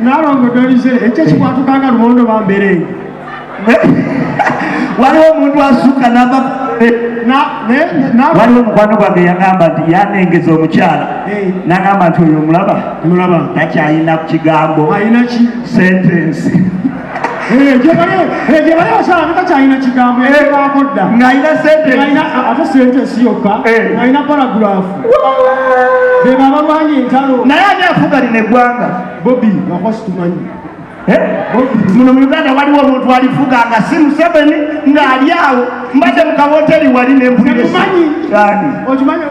Narongo dolize ekyo kikwatukanga lumondo bambere waliwo omuntu asuka nava waliwo mukwano gwange yagamba nti yanengeza omukyala nagamba nti oyo mulaba takyayina ku kigambo sentensi gyebali basala takyayina kigambo bakodda ng'ayina ate sentensi yokka ng'ayina paragulafu beba abalwanyi entalo naye ani afugalina eggwanga bobi wakosi tumanyi muno mu Uganda waliwo omuntu alifuga nga si Museveni ng'ali awo mbadde mu kawoteri wali nempulire okimanyi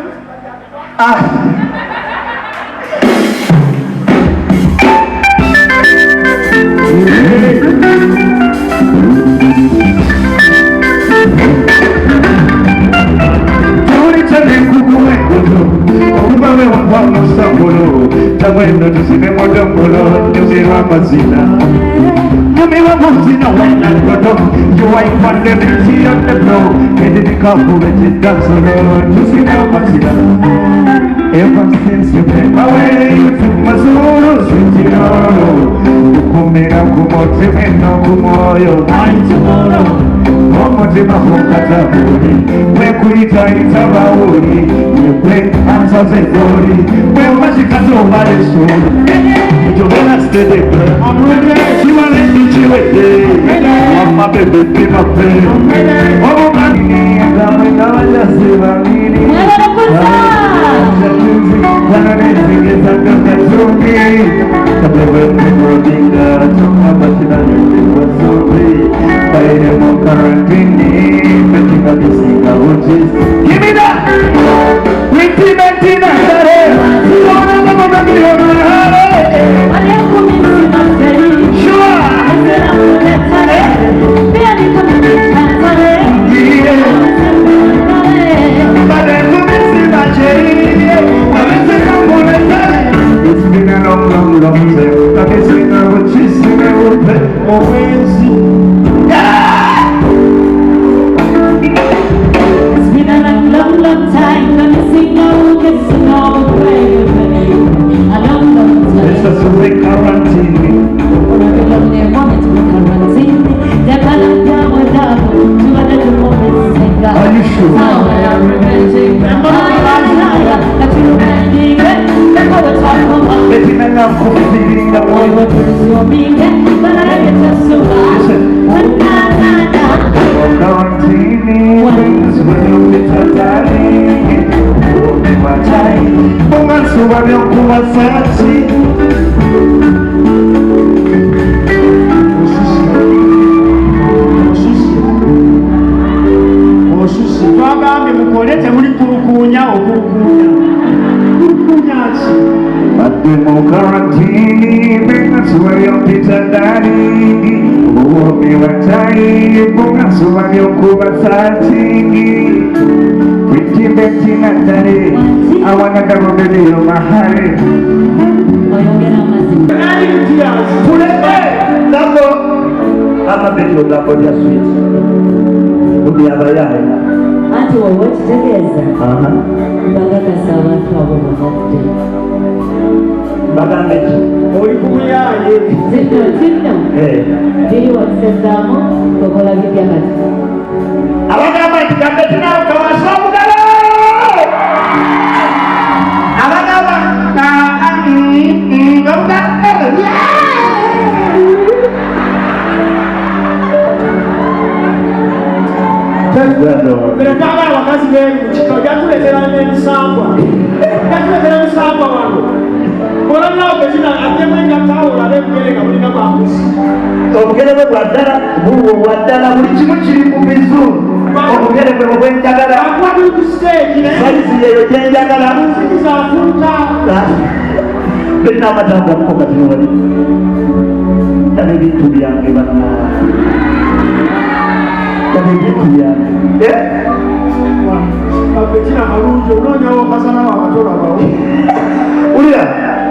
okubawe wakwamusambolo tamwendo tusime modombolo nyuzirwa amazina nyumiwa muzina wanagodo yuwaifande biti yondeblo edinikakuleteddansolo tusime amazina ever since you came away you took my soul sitino ukumira kumotima no kumoyo omutima gukatabuli wekuyitayita bawuli yekwe ansaze goli wemashikazi obala essuulu njogera sitedekwe kimale kikiwedde wamabebepemape obumaniniyagamwe ngabajasi babiri wananezigezanga katumbi kabebepemodinga tumabatinanyewasobi bairemo karantini Bettina bisinga utis give me that with Bettina sare ona mama magiyona hale aliyekumisi maseri shua asera kuletare pia nikamikatare bale kumisi maseri ameseka kuletare it's been a long time abisinga utis upe owenzi long time, gonna sing no kissing all the way. A long time. This is a quarantine. Long day moment we quarantine. They're gonna down with that. To a little moment sing. Are you sure? Now I am repenting. That you reminding me. The poets are come. Bettina now feeling the boy what is your being? But I get just so hard. Quarantine is when you be totally Matai, ungansuba byokuba sati osusi twagambye mukole temuli kulukunya okulukunya ki badde mu karantini bengansuba byopita ddali uwomi watai bungansuba byokuba sati Bettina dare awana darobelero mahare kulebe labo amabeto labo ya sweet udi abayaye anti wowe kitegeeza bagakasa abantu abo bafite bagambe oli kubuyaye zino biri wakisezamu okola bitya kati abagamba nti Bettina okawasa obugalo abagamba Berekanga abakazi b'eri mu kiko jatuletera n'emisambwa wano olabirawo Bettina addemu engataawo olabe ebugere nga bulina bwakusi obugere bwe bwaddala bulwo bwaddala buli kimu kiri mu bizungu obugere bwe bwenjagala akwatuli ku siteegi sayizi yeyo gyenjagala nzikiza afunta Bettina amatanga mukoka zino wali tale ebintu byange bana tale ebintu byange Bettina malungi onoonyawo okasanawo akatolabawo ulira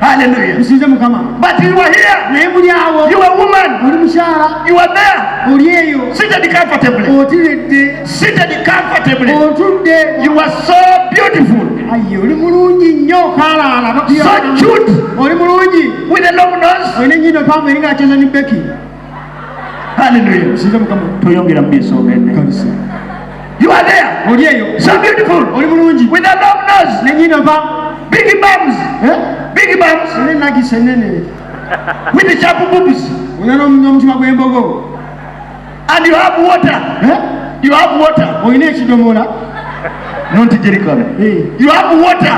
Hallelujah. But you were here. You were a woman. You were there. Seated comfortably. Seated comfortably. You were so beautiful. So cute. With a long nose. Hallelujah. You are there. So beautiful. With a long nose. Big bums. Big bums. With the sharp boobs. And you have water. You have water. Not Jericho. You have water.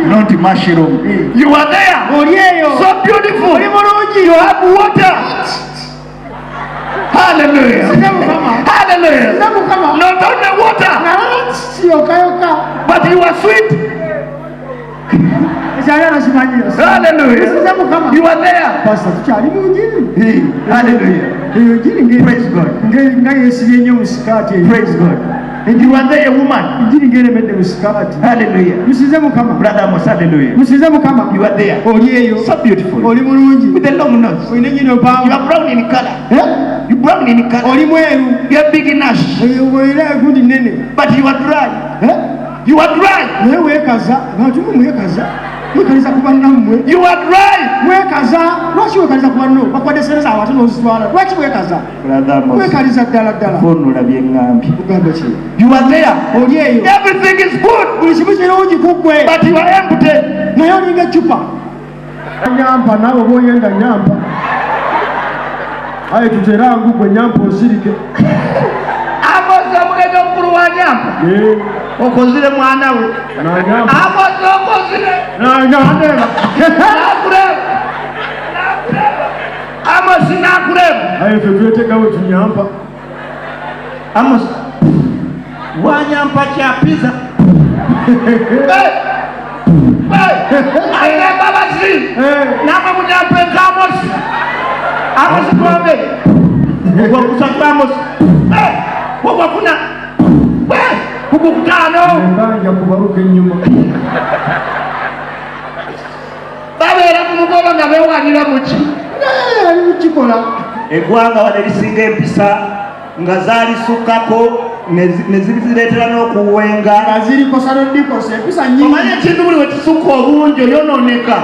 Not mushroom. You are there. So beautiful. You have water. Hallelujah. Hallelujah. Not only water, but you are sweet. Hallelujah. You are there. Hallelujah. Praise God. Praise God. And you are there, a woman. Hallelujah. Brother Amos, hallelujah. You are there. So beautiful. With a long nose. You are brown in color. You brown in color. You are big in ash. But you are dry. You are dry. You are dry. You are there. Everything is good. But you are empty. Aye tuterangu kwe nyampa osirike. Amoza mugenda mukulu wa nyampa. Okozile mwana we. Amoza okozile. Nakureba. Amos nakureba. Aye fetwetekawo tunyampa. Amos wa nyampa kya pizza. Aye baba si. Nama munyampa Amos. Amos kombe. Kwa kusatwa Amos. Kwa kuna. Kukutano. Mbanja kubaruka nyuma. Babera kumugolo nga bewanira muki. Ali mukikola. Eggwanga wano lisinga empisa nga zaali sukkako ne ziretera n'okuwenga. Nga ziriko salodikosa empisa nyingi. Omanyi ekintu buli we kisukka obungi oyonooneka.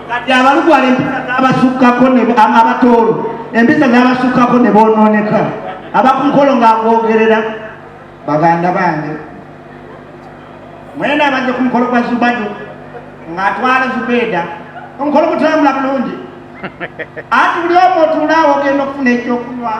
Kati abalugwala empisa z'abasukkako abatoolo. Empisa z'abasukkako ne boonooneka. Abakumukolo ng'agogerera baganda bange. Mwena abajja ku mukolo gwa Zubadu ng'atwala Zubeda. Omukolo gutambula bulungi. Ati buli omu otuulaawo ogenda okufuna ekyokunywa.